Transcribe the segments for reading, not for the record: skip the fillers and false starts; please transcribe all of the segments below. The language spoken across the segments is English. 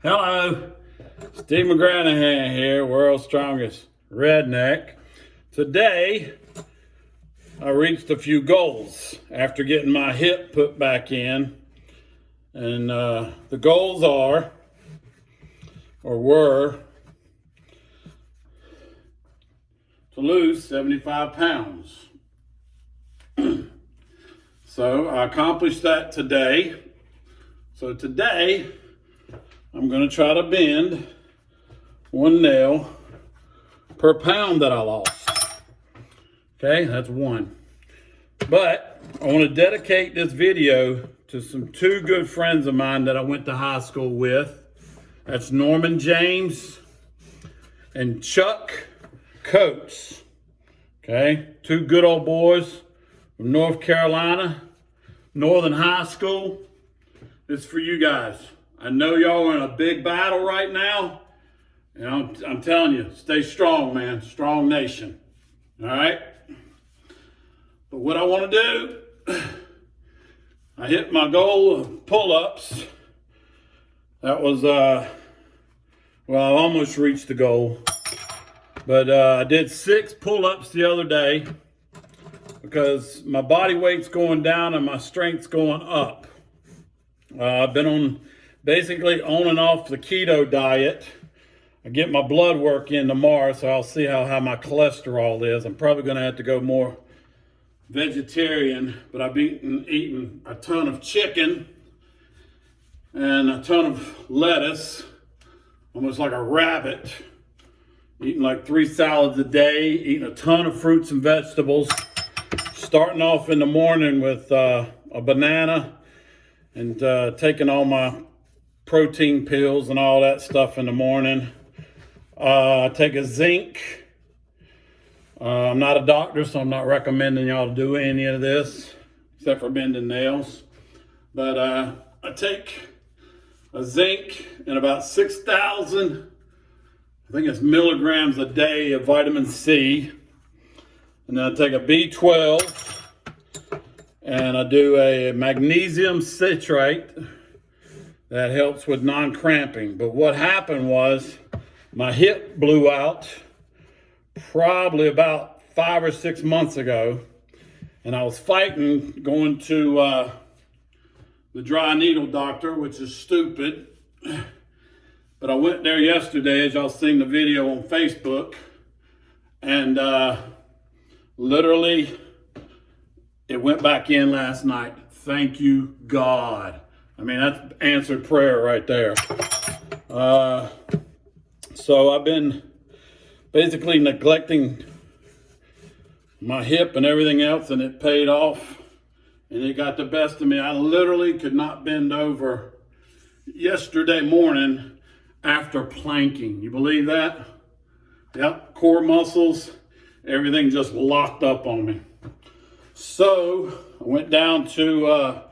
Hello, Steve McGranahan here, world's strongest redneck. Today, I reached a few goals after getting my hip put back in. And the goals were to lose 75 pounds. So I accomplished that today. So today, I'm going to try to bend one nail per pound that I lost. Okay, that's one. But I want to dedicate this video to two good friends of mine that I went to high school with. That's Norman James and Chuck Coates. Okay, two good old boys from North Carolina, Northern High School. This is for you guys. I know y'all are in a big battle right now, and I'm telling you, stay strong, man. Strong nation. All right? But what I want to do, I hit my goal of pull-ups. That was, I almost reached the goal. But I did 6 pull-ups the other day because my body weight's going down and my strength's going up. I've been basically on and off the keto diet. I get my blood work in tomorrow, so I'll see how high my cholesterol is. I'm probably going to have to go more vegetarian, but I've been eating a ton of chicken and a ton of lettuce, almost like a rabbit. Eating like 3 salads a day, eating a ton of fruits and vegetables. Starting off in the morning with a banana and taking all my protein pills and all that stuff in the morning. I take a zinc. I'm not a doctor, so I'm not recommending y'all to do any of this, except for bending nails. But I take a zinc and about 6,000, I think it's milligrams a day of vitamin C. And then I take a B12, and I do a magnesium citrate that helps with non-cramping. But what happened was my hip blew out probably about 5 or 6 months ago, and I was fighting going to the dry needle doctor, which is stupid. But I went there yesterday, as y'all seen the video on Facebook, and literally it went back in last night. Thank you, God. I mean, that's answered prayer right there. So I've been basically neglecting my hip and everything else, and it paid off, and it got the best of me. I literally could not bend over yesterday morning after planking. You believe that? Yep, core muscles, everything just locked up on me. So I went down to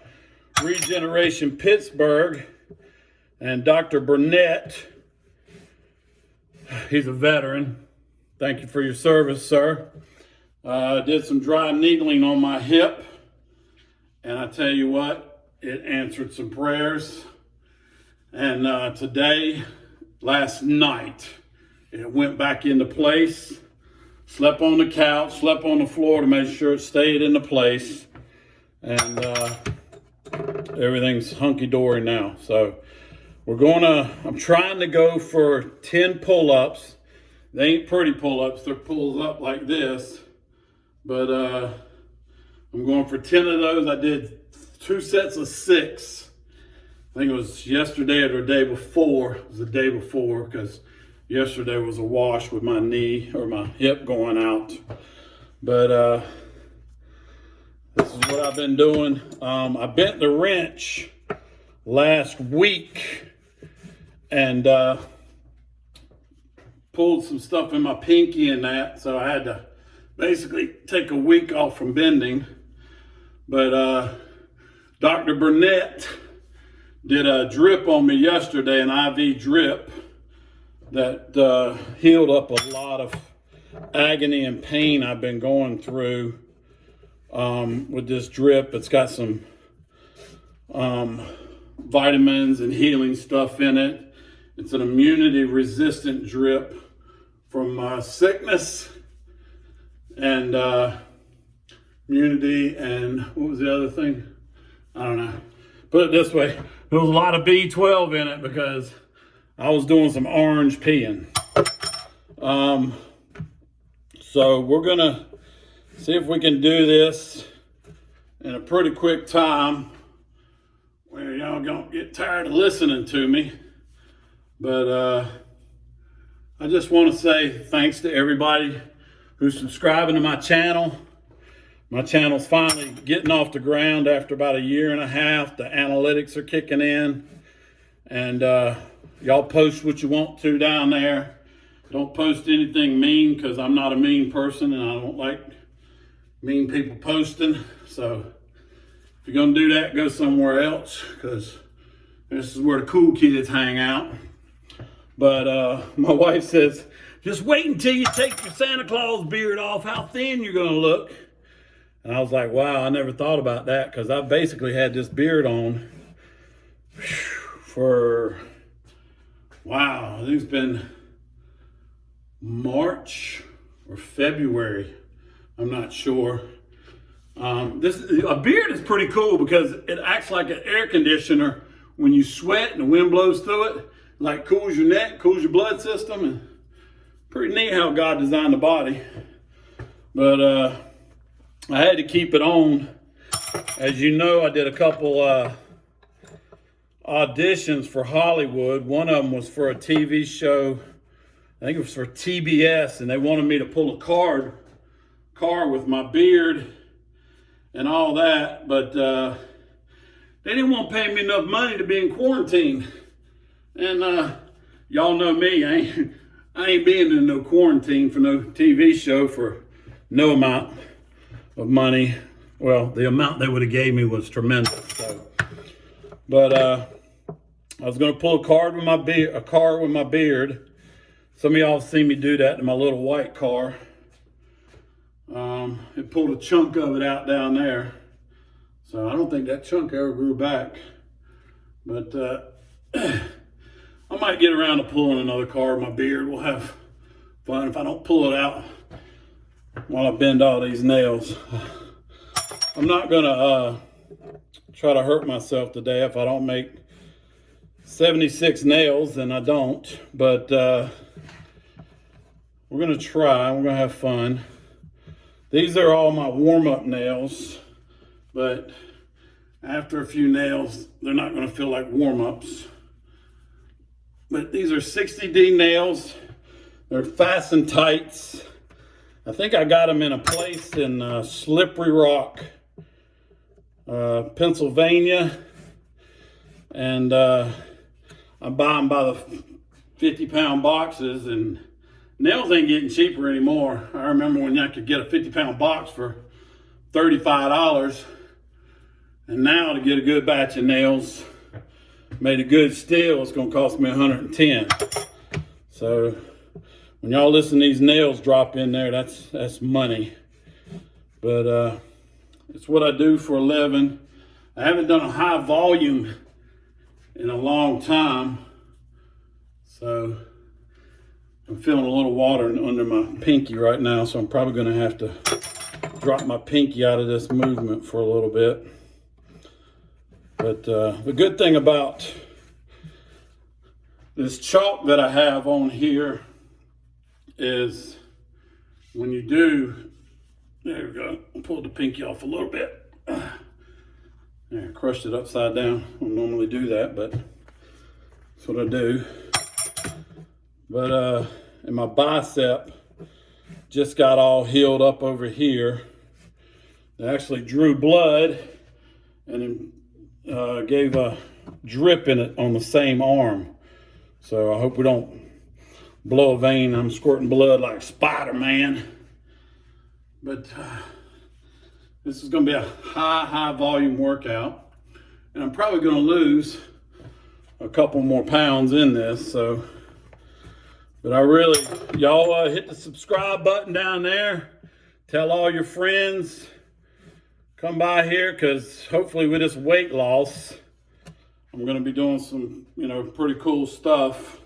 Regeneration Pittsburgh, and Dr. Burnett, he's a veteran. Thank you for your service, sir. Did some dry needling on my hip, and I tell you what, it answered some prayers. And last night, it went back into place. Slept on the couch, slept on the floor to make sure it stayed into place. And everything's hunky-dory now. So I'm trying to go for 10 pull-ups. They ain't pretty pull-ups, they're pulls up like this. But I'm going for 10 of those. I did 2 sets of 6. I think it was yesterday or the day before. It was the day before, because yesterday was a wash with my knee or my hip going out. But this is what I've been doing. I bent the wrench last week and pulled some stuff in my pinky and that. So I had to basically take a week off from bending. But Dr. Burnett did a drip on me yesterday, an IV drip that healed up a lot of agony and pain I've been going through with this drip. It's got some vitamins and healing stuff in it. It's an immunity resistant drip from sickness and immunity and what was the other thing? I don't know. Put it this way, there was a lot of B12 in it because I was doing some orange peeing. So we're gonna see if we can do this in a pretty quick time where y'all don't get tired of listening to me. But I just want to say thanks to everybody who's subscribing to my channel. My channel's finally getting off the ground after about 1.5 years. The analytics are kicking in. And y'all post what you want to down there. Don't post anything mean because I'm not a mean person and I don't like mean people posting. So if you're going to do that, go somewhere else because this is where the cool kids hang out. But my wife says, just wait until you take your Santa Claus beard off, how thin you're going to look. And I was like, wow, I never thought about that because I've basically had this beard on for, wow, I think it's been March or February. I'm not sure. A beard is pretty cool because it acts like an air conditioner when you sweat and the wind blows through it. Like cools your neck, cools your blood system, and pretty neat how God designed the body. But I had to keep it on. As you know, I did a couple auditions for Hollywood. One of them was for a TV show. I think it was for TBS, and they wanted me to pull a car with my beard and all that, but they didn't want to pay me enough money to be in quarantine. And y'all know me, I ain't being in no quarantine for no TV show for no amount of money. Well, the amount they would have gave me was tremendous. So. But I was going to pull a car with my beard. Some of y'all see me do that in my little white car. It pulled a chunk of it out down there. So I don't think that chunk ever grew back. But I might get around to pulling another car with my beard. We'll have fun if I don't pull it out while I bend all these nails. I'm not gonna try to hurt myself today if I don't make 76 nails, and I don't. But we're gonna try, we're gonna have fun. These are all my warm-up nails, but after a few nails, they're not gonna feel like warm-ups. But these are 60D nails. They're fastened tights. I think I got them in a place in Slippery Rock, Pennsylvania. And I buy them by the 50-pound boxes, and nails ain't getting cheaper anymore. I remember when I could get a 50-pound box for $35. And now to get a good batch of nails, made a good steel, it's gonna cost me $110. So when y'all listen to these nails drop in there, that's money. But it's what I do for a living. I haven't done a high volume in a long time. So I'm feeling a little water under my pinky right now, so I'm probably gonna have to drop my pinky out of this movement for a little bit. But the good thing about this chalk that I have on here is when you do, there we go, I pulled the pinky off a little bit. There, crushed it upside down. I don't normally do that, but that's what I do. But and my bicep just got all healed up over here. They actually drew blood and gave a drip in it on the same arm. So I hope we don't blow a vein. I'm squirting blood like Spider-Man. But this is gonna be a high volume workout. And I'm probably gonna lose a couple more pounds in this, so. But I really, y'all hit the subscribe button down there. Tell all your friends, come by here, because hopefully with this weight loss, I'm gonna be doing some, pretty cool stuff.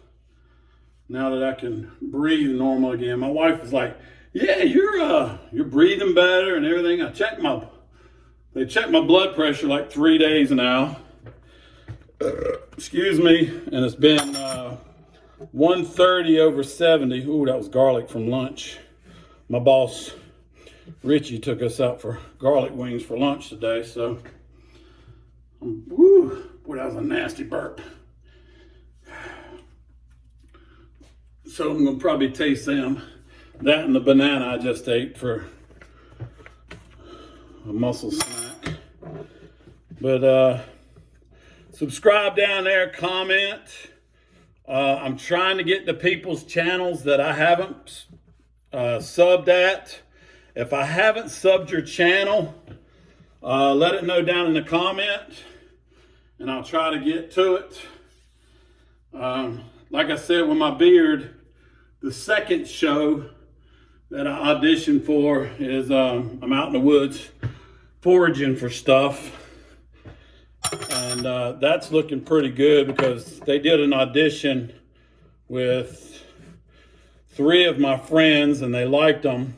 now that I can breathe normal again. My wife was like, yeah, you're breathing better and everything. They checked my blood pressure like 3 days now. Excuse me. And it's been 130/70. Ooh, that was garlic from lunch. My boss, Richie, took us out for garlic wings for lunch today. So, woo, boy, that was a nasty burp. So I'm gonna probably taste them. That and the banana I just ate for a muscle snack. But subscribe down there, comment. I'm trying to get to people's channels that I haven't subbed at. If I haven't subbed your channel, let it know down in the comment, and I'll try to get to it. Like I said, with my beard, the second show that I auditioned for is I'm out in the woods foraging for stuff. And that's looking pretty good because they did an audition with 3 of my friends and they liked them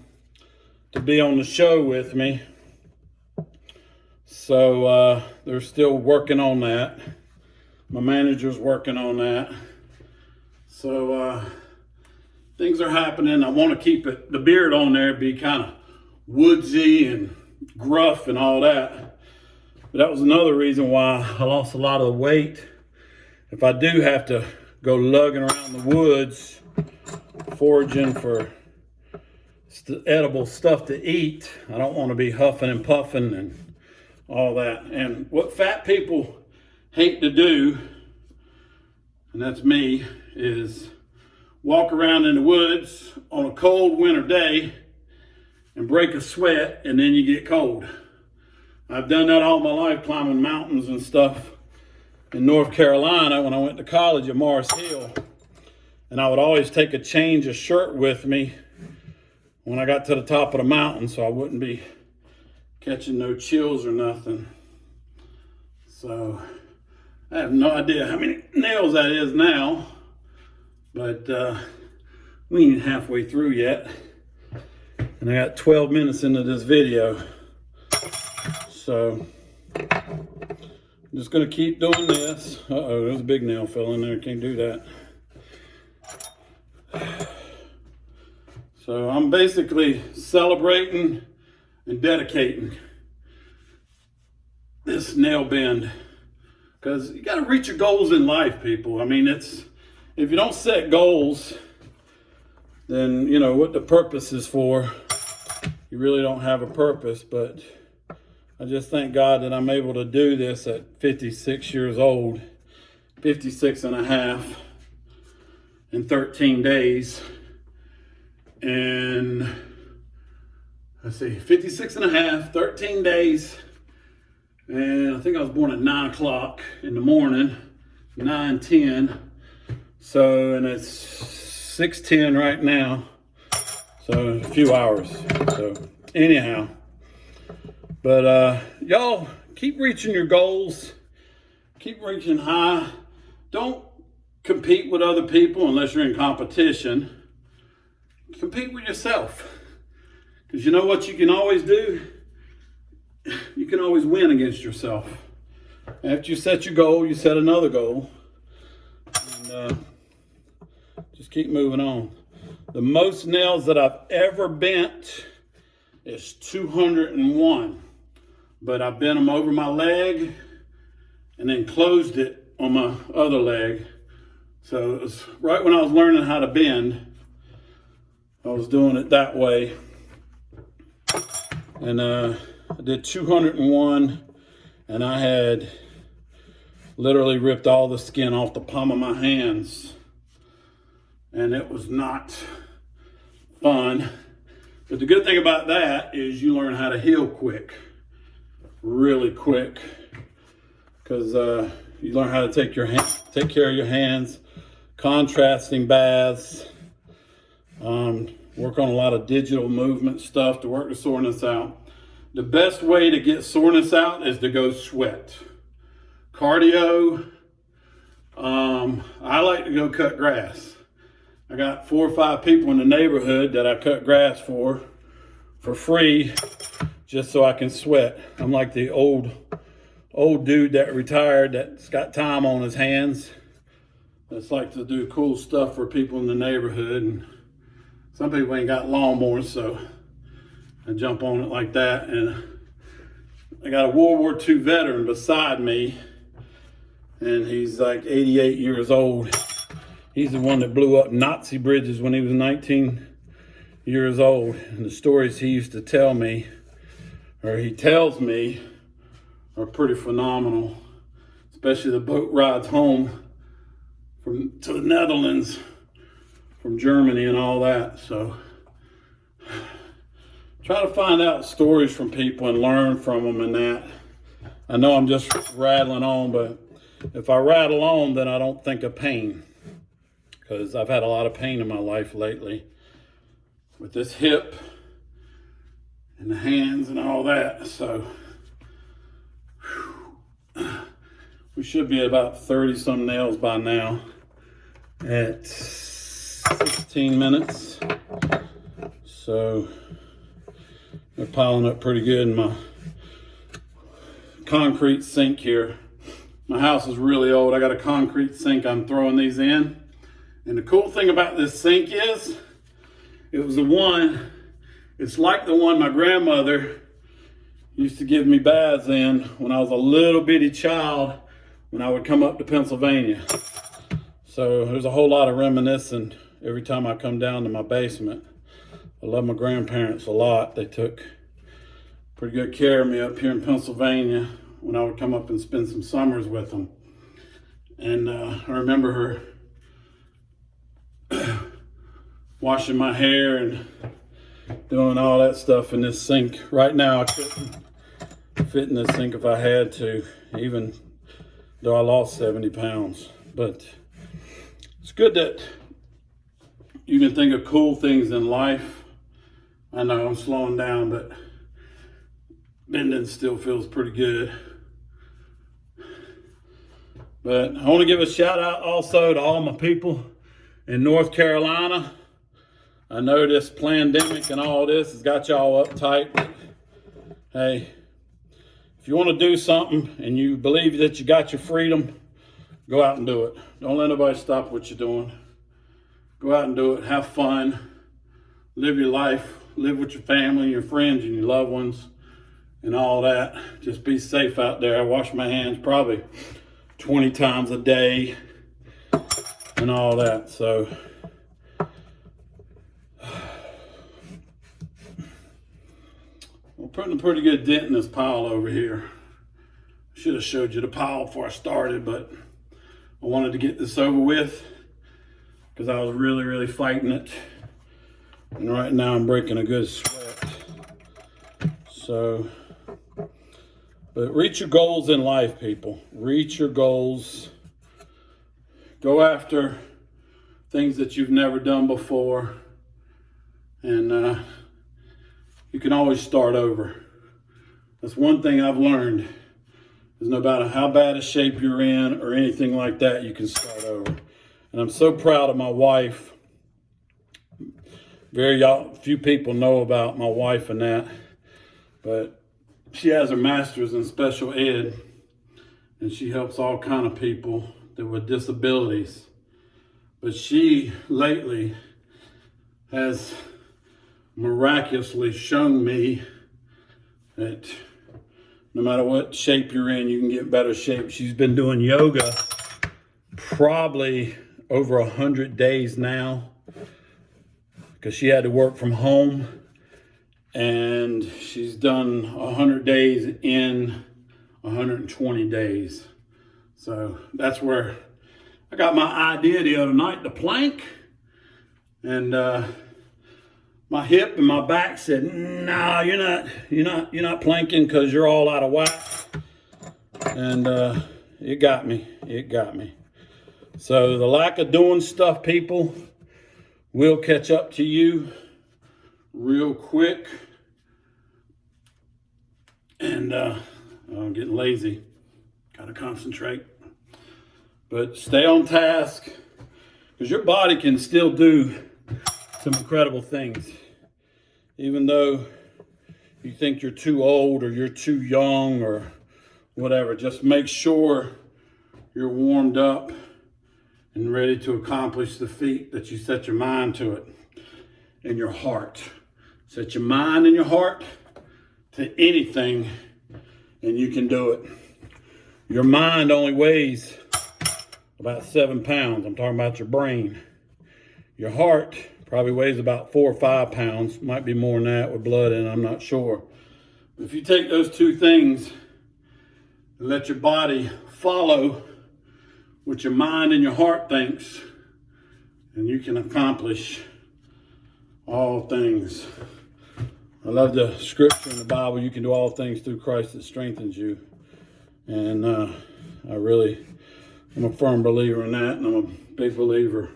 to be on the show with me. So they're still working on that. My manager's working on that. So things are happening. I want to keep the beard on there, be kind of woodsy and gruff and all that. But that was another reason why I lost a lot of the weight. If I do have to go lugging around the woods, foraging for edible stuff to eat, I don't want to be huffing and puffing and all that. And what fat people hate to do, and that's me, is walk around in the woods on a cold winter day and break a sweat and then you get cold. I've done that all my life, climbing mountains and stuff in North Carolina when I went to college at Morris Hill. And I would always take a change of shirt with me when I got to the top of the mountain so I wouldn't be catching no chills or nothing. So I have no idea how many nails that is now, but we ain't halfway through yet. And I got 12 minutes into this video. So I'm just gonna keep doing this. Uh-oh, there's a big nail fell in there, can't do that. So I'm basically celebrating and dedicating this nail bend because you gotta reach your goals in life, people. I mean, if you don't set goals, then you know what the purpose is for. You really don't have a purpose, but I just thank God that I'm able to do this at 56 years old, 56 and a half in 13 days. And let's see, 56 and a half, 13 days. And I think I was born at 9 o'clock in the morning, 9:10. So, and it's 6:10 right now. So a few hours. So anyhow, but y'all keep reaching your goals. Keep reaching high. Don't compete with other people unless you're in competition. Compete with yourself. Because you know what you can always do? You can always win against yourself. After you set your goal, you set another goal. And just keep moving on. The most nails that I've ever bent is 201. But I bent them over my leg and then closed it on my other leg. So it was right when I was learning how to bend. I was doing it that way. And I did 201 and I had literally ripped all the skin off the palm of my hands. And it was not fun. But the good thing about that is you learn how to heal quick. Really quick. Because you learn how to take care of your hands. Contrasting baths. Work on a lot of digital movement stuff to work the soreness out. The best way to get soreness out is to go sweat. Cardio. I like to go cut grass. I got 4 or 5 people in the neighborhood that I cut grass for free, just so I can sweat. I'm like the old dude that retired that's got time on his hands. That's like to do cool stuff for people in the neighborhood. And some people ain't got lawnmowers, so I jump on it like that. And I got a World War II veteran beside me, and he's like 88 years old. He's the one that blew up Nazi bridges when he was 19 years old. And the stories he used to tell me, or he tells me, are pretty phenomenal. Especially the boat rides home to the Netherlands from Germany and all that. So try to find out stories from people and learn from them and that. I know I'm just rattling on, but if I rattle on, then I don't think of pain. Because I've had a lot of pain in my life lately with this hip and the hands and all that. So we should be at about 30 some nails by now at 16 minutes. So they're piling up pretty good in my concrete sink here. My house is really old. I got a concrete sink I'm throwing these in. And the cool thing about this sink is, it's like the one my grandmother used to give me baths in when I was a little bitty child when I would come up to Pennsylvania. So there's a whole lot of reminiscing every time I come down to my basement. I love my grandparents a lot. They took pretty good care of me up here in Pennsylvania when I would come up and spend some summers with them. And I remember her washing my hair and doing all that stuff in this sink. Right now I couldn't fit in this sink if I had to, even though I lost 70 pounds. But it's good that you can think of cool things in life. I know I'm slowing down, but bending still feels pretty good. But I want to give a shout out also to all my people in North Carolina. I know this pandemic and all this has got y'all uptight, but hey, if you want to do something and you believe that you got your freedom, go out and do it. Don't let nobody stop what you're doing. Go out and do it. Have fun. Live your life. Live with your family, your friends, and your loved ones, and all that. Just be safe out there. I wash my hands probably 20 times a day and all that. So we're putting a pretty good dent in this pile over here. I should have showed you the pile before I started, but I wanted to get this over with because I was really fighting it. And right now I'm breaking a good sweat. So, but reach your goals in life, people. Reach your goals. Go after things that you've never done before. And you can always start over. That's one thing I've learned, is no matter how bad a shape you're in or anything like that, you can start over. And I'm so proud of my wife. Very few people know about my wife and that, but she has her master's in special ed, and she helps all kind of people that with disabilities. But she lately has miraculously shown me that no matter what shape you're in, you can get better shape. She's been doing yoga probably over 100 days now, because she had to work from home, and she's done 100 days in 120 days. So that's where I got my idea the other night to plank, and my hip and my back said, "No, you're not planking because you're all out of whack." And it got me. So the lack of doing stuff, people, will catch up to you real quick. And I'm getting lazy. Gotta concentrate. But stay on task. Because your body can still do some incredible things. Even though you think you're too old or you're too young or whatever, just make sure you're warmed up and ready to accomplish the feat that you set your mind to it and your heart. Set your mind and your heart to anything and you can do it. Your mind only weighs about 7 pounds. I'm talking about your brain. Your heart probably weighs about 4 or 5 pounds. Might be more than that with blood in it, I'm not sure. But if you take those two things and let your body follow what your mind and your heart thinks, and you can accomplish all things. I love the scripture in the Bible, you can do all things through Christ that strengthens you. And I'm a firm believer in that, and I'm a big believer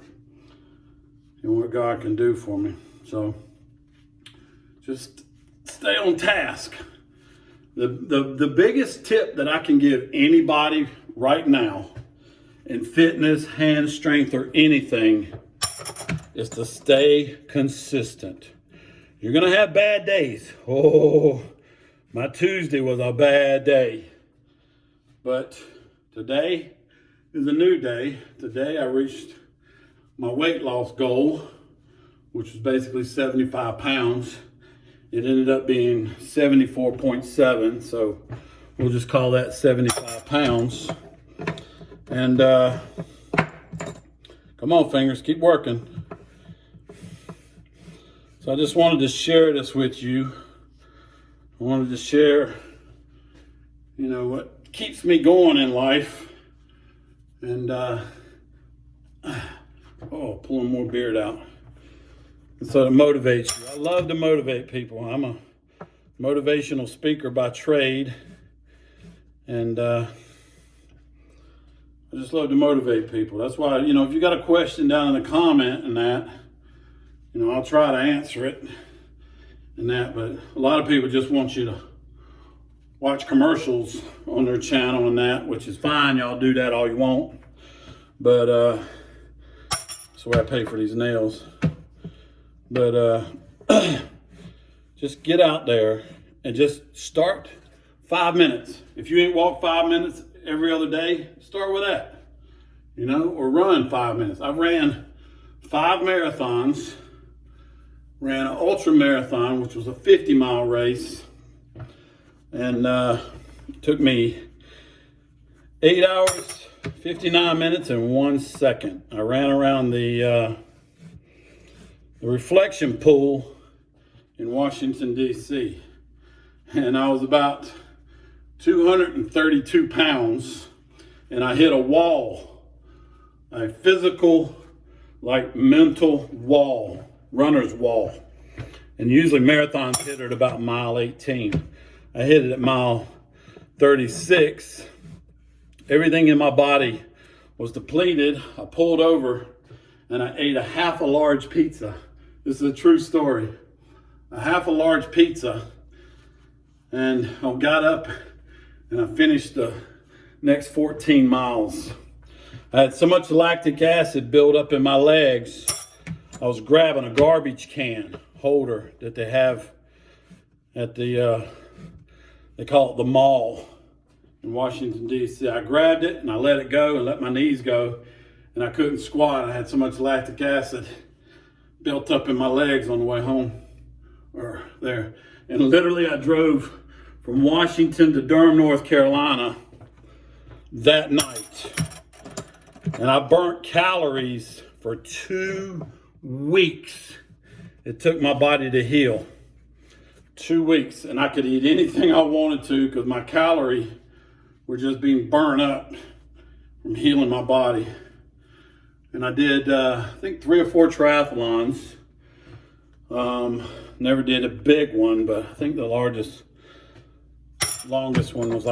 in what God can do for me. So just stay on task. The biggest tip that I can give anybody right now in fitness, hand strength, or anything is to stay consistent. You're going to have bad days. Oh, my Tuesday was a bad day. But today is a new day. Today I reached my weight loss goal, which was basically 75 pounds. It ended up being 74.7, so we'll just call that 75 pounds. And come on, fingers, keep working. So I just wanted to share this with you. I wanted to share, what keeps me going in life. And, pulling more beard out. And so to motivate you. I love to motivate people. I'm a motivational speaker by trade. And I just love to motivate people. That's why, if you got a question down in the comment and that, I'll try to answer it and that. But a lot of people just want you to watch commercials on their channel and that, which is fine. Y'all do that all you want. But that's where I pay for these nails. But just get out there and just start 5 minutes. If you ain't walked 5 minutes every other day, start with that, or run 5 minutes. I ran 5 marathons, ran an ultra marathon, which was a 50-mile race, and it took me 8 hours, 59 minutes, and 1 second. I ran around the reflection pool in Washington, D.C., and I was about 232 pounds, and I hit a wall, a physical, mental wall, runner's wall. And usually marathons hit at about mile 18. I hit it at mile 36. Everything in my body was depleted. I pulled over and I ate a half a large pizza. This is a true story. A half a large pizza. And I got up and I finished the next 14 miles. I had so much lactic acid built up in my legs, I was grabbing a garbage can holder that they have at the, they call it the mall in Washington, D.C. I grabbed it and I let it go and let my knees go, and I couldn't squat. I had so much lactic acid built up in my legs on the way home, or there. And literally I drove from Washington to Durham, North Carolina that night. And I burnt calories for 2 weeks. It took my body to heal. 2 weeks. And I could eat anything I wanted to because my calories were just being burned up from healing my body. And I did, I think 3 or 4 triathlons. Never did a big one, but I think the longest one was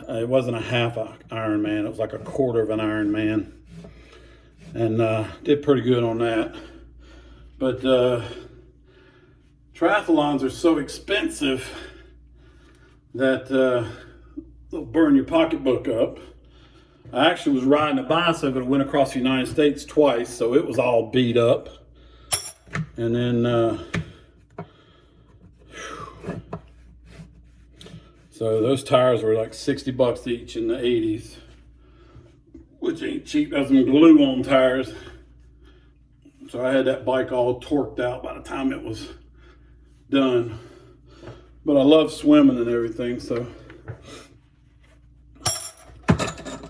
it wasn't a half Ironman, it was like a quarter of an Ironman. And did pretty good on that. But triathlons are so expensive that they'll burn your pocketbook up. I actually was riding a bicycle that went across the United States twice, so it was all beat up. And then, so those tires were like 60 bucks each in the 80s, which ain't cheap. That's some glue on tires. So I had that bike all torqued out by the time it was done. But I love swimming and everything, so.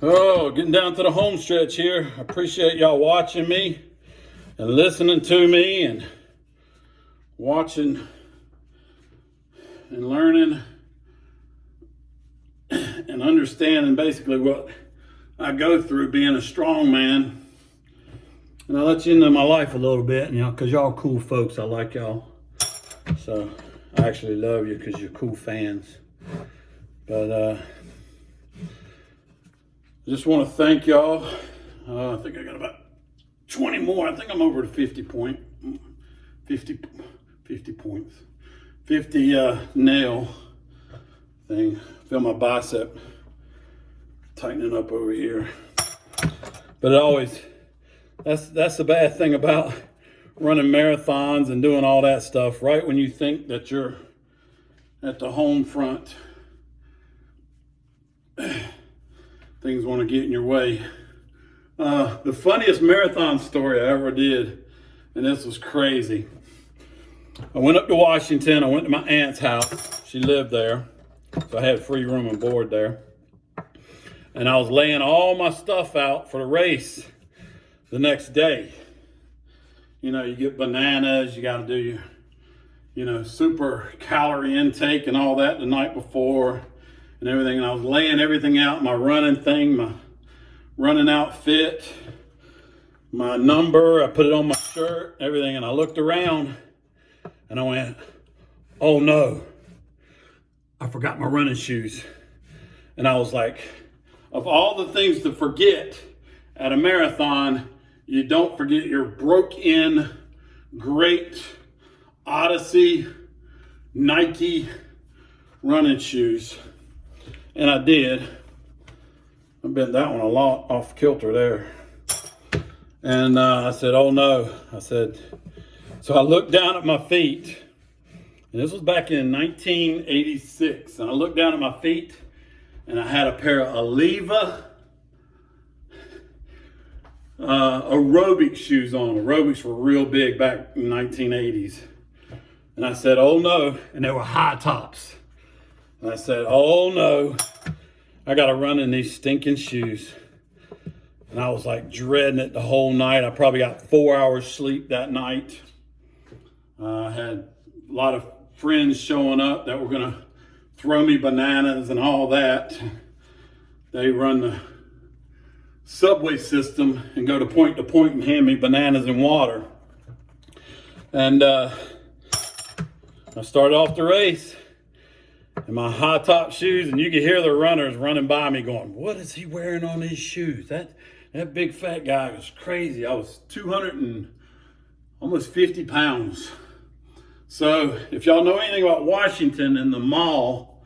Oh, getting down to the home stretch here. I appreciate y'all watching me and listening to me and watching and learning and understanding basically what I go through being a strong man. And I'll let you into my life a little bit, you know, because y'all cool folks. I like y'all. So I actually love you because you're cool fans. But I just want to thank y'all. I think I got about 20 more. I think I'm over to 50 points. 50 nail thing. Feel my bicep tightening up over here. But it always, that's the bad thing about running marathons and doing all that stuff. Right when you think that you're at the home front, things want to get in your way. The funniest marathon story I ever did, and this was crazy. I went up to Washington. I went to my aunt's house. She lived there, so I had free room and board there. And I was laying all my stuff out for the race the next day. You know, you get bananas, you got to do your, you know, super calorie intake and all that the night before and everything. And I was laying everything out, my running thing, my running outfit, my number. I put it on my shirt, everything. And I looked around and I went, oh no, I forgot my running shoes. And I was like, of all the things to forget at a marathon, you don't forget your broke-in, great Odyssey Nike running shoes. And I did. I bent that one a lot off kilter there. And I said, oh no. I said, so I looked down at my feet. And this was back in 1986. And I looked down at my feet and I had a pair of Aleva aerobic shoes on. Aerobics were real big back in the 1980s. And I said, oh no. And they were high tops. And I said, oh no, I got to run in these stinking shoes. And I was like dreading it the whole night. I probably got 4 hours sleep that night. I had a lot of friends showing up that were going to throw me bananas and all that. They run the subway system and go to point and hand me bananas and water. And I started off the race in my high top shoes, and you could hear the runners running by me going, what is he wearing on his shoes? That big fat guy was crazy. I was 200 and almost 50 pounds. So if y'all know anything about Washington and the mall,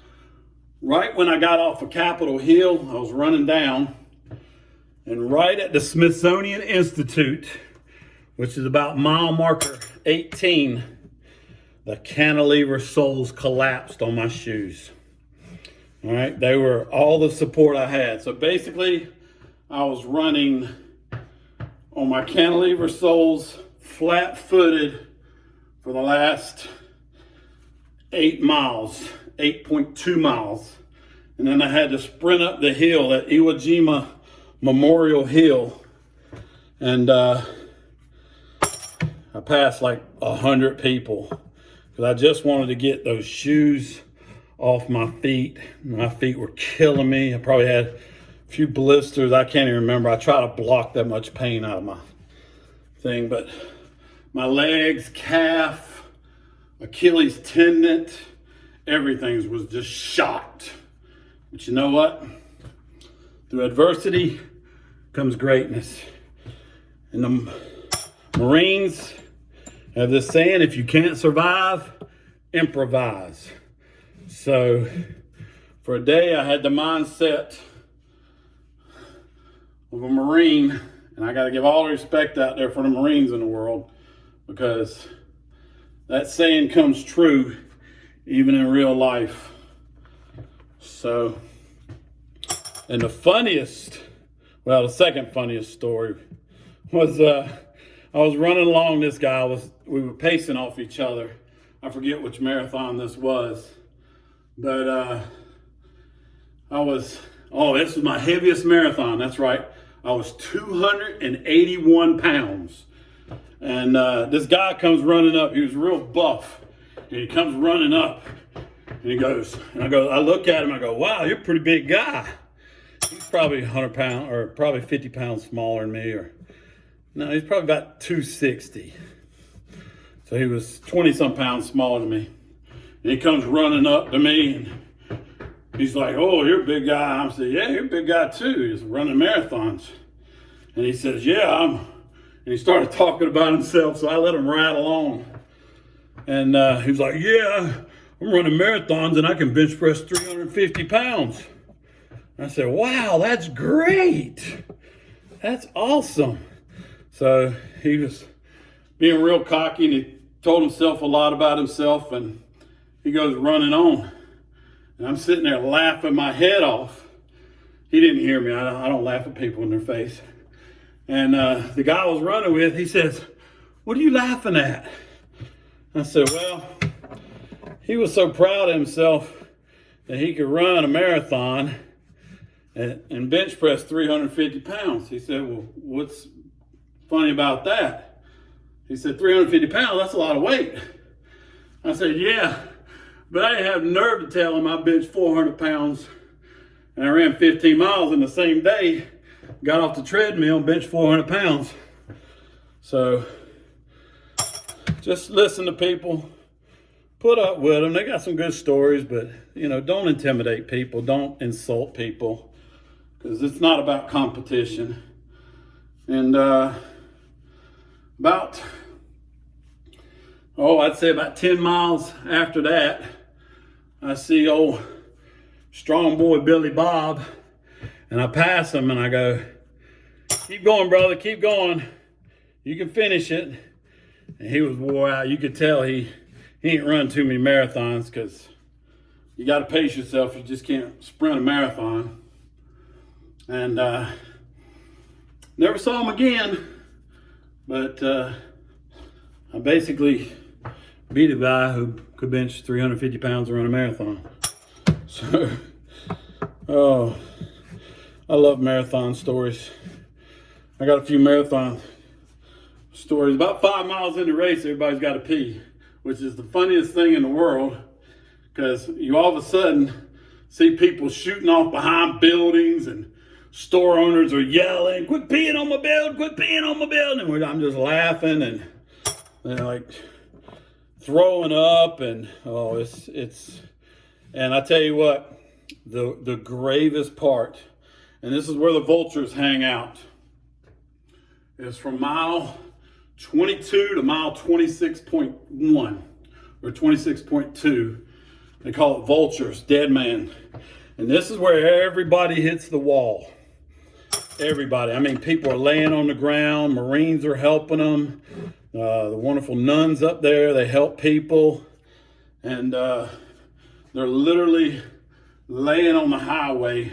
right when I got off of Capitol Hill, I was running down, and right at the Smithsonian Institute, which is about mile marker 18, the cantilever soles collapsed on my shoes. All right, they were all the support I had. So basically, I was running on my cantilever soles, flat-footed, for the last 8 miles, 8.2 miles. And then I had to sprint up the hill at Iwo Jima Memorial Hill. And I passed like 100 people because I just wanted to get those shoes off my feet. My feet were killing me. I probably had a few blisters. I can't even remember. I try to block that much pain out of my thing, but my legs, calf, Achilles tendon, everything was just shot. But you know what? Through adversity comes greatness. And the Marines have this saying, if you can't survive, improvise. So for a day I had the mindset of a Marine, and I got to give all the respect out there for the Marines in the world, because that saying comes true even in real life. So, and the second funniest story was I was running along this guy, we were pacing off each other. I forget which marathon this was, but this was my heaviest marathon, that's right. I was 281 pounds. And this guy comes running up, he was real buff. And he comes running up, and he goes, I look at him, I go, wow, you're a pretty big guy. He's probably 100 pounds, or probably 50 pounds smaller than me, no, he's probably about 260. So he was 20 some pounds smaller than me. And he comes running up to me, and he's like, oh, you're a big guy. I said, yeah, you're a big guy too. He's running marathons. And he says, yeah, and he started talking about himself, so I let him ride along. And he was like, yeah, I'm running marathons and I can bench press 350 pounds. And I said, wow, that's great. That's awesome. So he was being real cocky, and he told himself a lot about himself, and he goes running on. And I'm sitting there laughing my head off. He didn't hear me. I don't laugh at people in their face. And the guy I was running with, he says, what are you laughing at? I said, well, he was so proud of himself that he could run a marathon and bench press 350 pounds. He said, well, what's funny about that? He said, 350 pounds, that's a lot of weight. I said, yeah, but I didn't have the nerve to tell him I benched 400 pounds and I ran 15 miles in the same day, got off the treadmill and benched 400 pounds. So just listen to people, put up with them. They got some good stories, but don't intimidate people, don't insult people, because it's not about competition. And I'd say about 10 miles after that, I see old strong boy Billy Bob, and I pass him and I go, keep going, brother, keep going. You can finish it. And he was wore out. You could tell he ain't run too many marathons, because you got to pace yourself. You just can't sprint a marathon. And never saw him again. But I basically beat a guy who could bench 350 pounds and run a marathon. So, I love marathon stories. I got a few marathon stories. About 5 miles into the race, everybody's got to pee, which is the funniest thing in the world, because you all of a sudden see people shooting off behind buildings, and store owners are yelling, quit peeing on my building, quit peeing on my building. And I'm just laughing, and they're like throwing up, and and I tell you what, the gravest part, and this is where the vultures hang out, is from mile 22 to mile 26.1 or 26.2. They call it vultures, dead man. And this is where everybody hits the wall. Everybody. I mean, people are laying on the ground. Marines are helping them. The wonderful nuns up there, they help people. And they're literally laying on the highway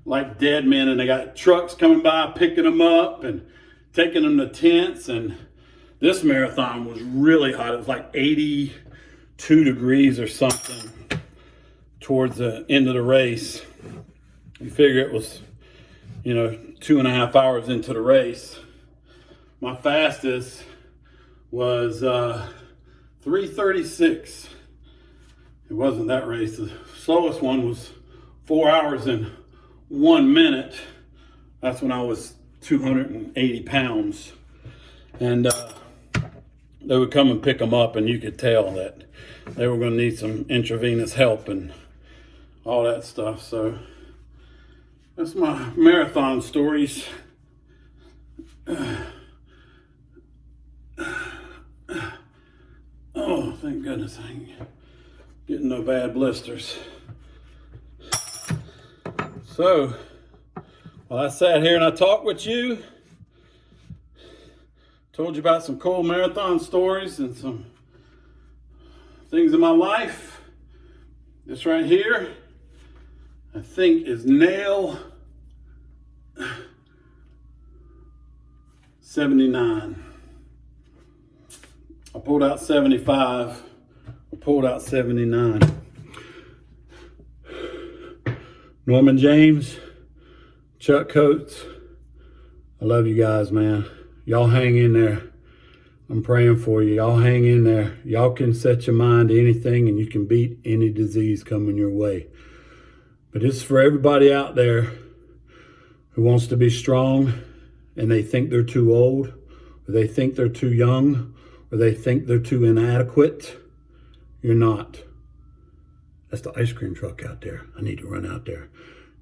like dead men. And they got trucks coming by, picking them up and taking them to tents. And this marathon was really hot. It was like 82 degrees or something towards the end of the race. You figure it was, 2.5 hours into the race. My fastest was 3:36. It wasn't that race. The slowest one was 4 hours and 1 minute. That's when I was 280 pounds. And they would come and pick them up, and you could tell that they were going to need some intravenous help and all that stuff. So that's my marathon stories. Oh, thank goodness I ain't getting no bad blisters. So Well, I sat here and I talked with you. Told you about some cool marathon stories and some things in my life. This right here, I think, is nail 79. I pulled out 75. I pulled out 79. Norman James, Chuck Coates, I love you guys, man. Y'all hang in there. I'm praying for you. Y'all hang in there. Y'all can set your mind to anything and you can beat any disease coming your way. But this is for everybody out there who wants to be strong and they think they're too old, or they think they're too young, or they think they're too inadequate. You're not. That's the ice cream truck out there. I need to run out there.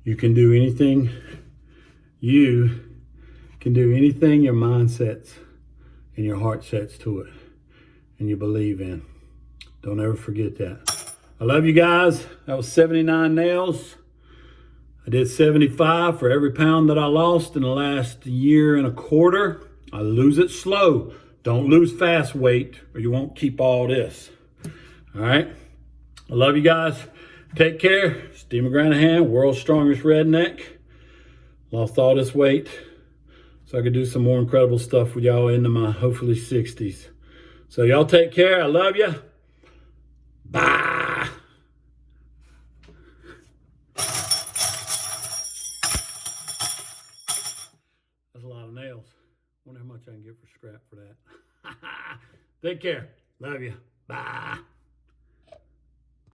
You can do anything. You can do anything your mind sets and your heart sets to it and you believe in. Don't ever forget that. I love you guys. That was 79 nails. I did 75 for every pound that I lost in the last year and a quarter. I lose it slow. Don't lose fast weight or you won't keep all this. All right. I love you guys. Take care. Steve McGranahan, world's strongest redneck. Lost all this weight so I could do some more incredible stuff with y'all into my hopefully 60s. So y'all take care. I love you. Bye. That's a lot of nails. Wonder how much I can get for scrap for that. Take care. Love you. Bye.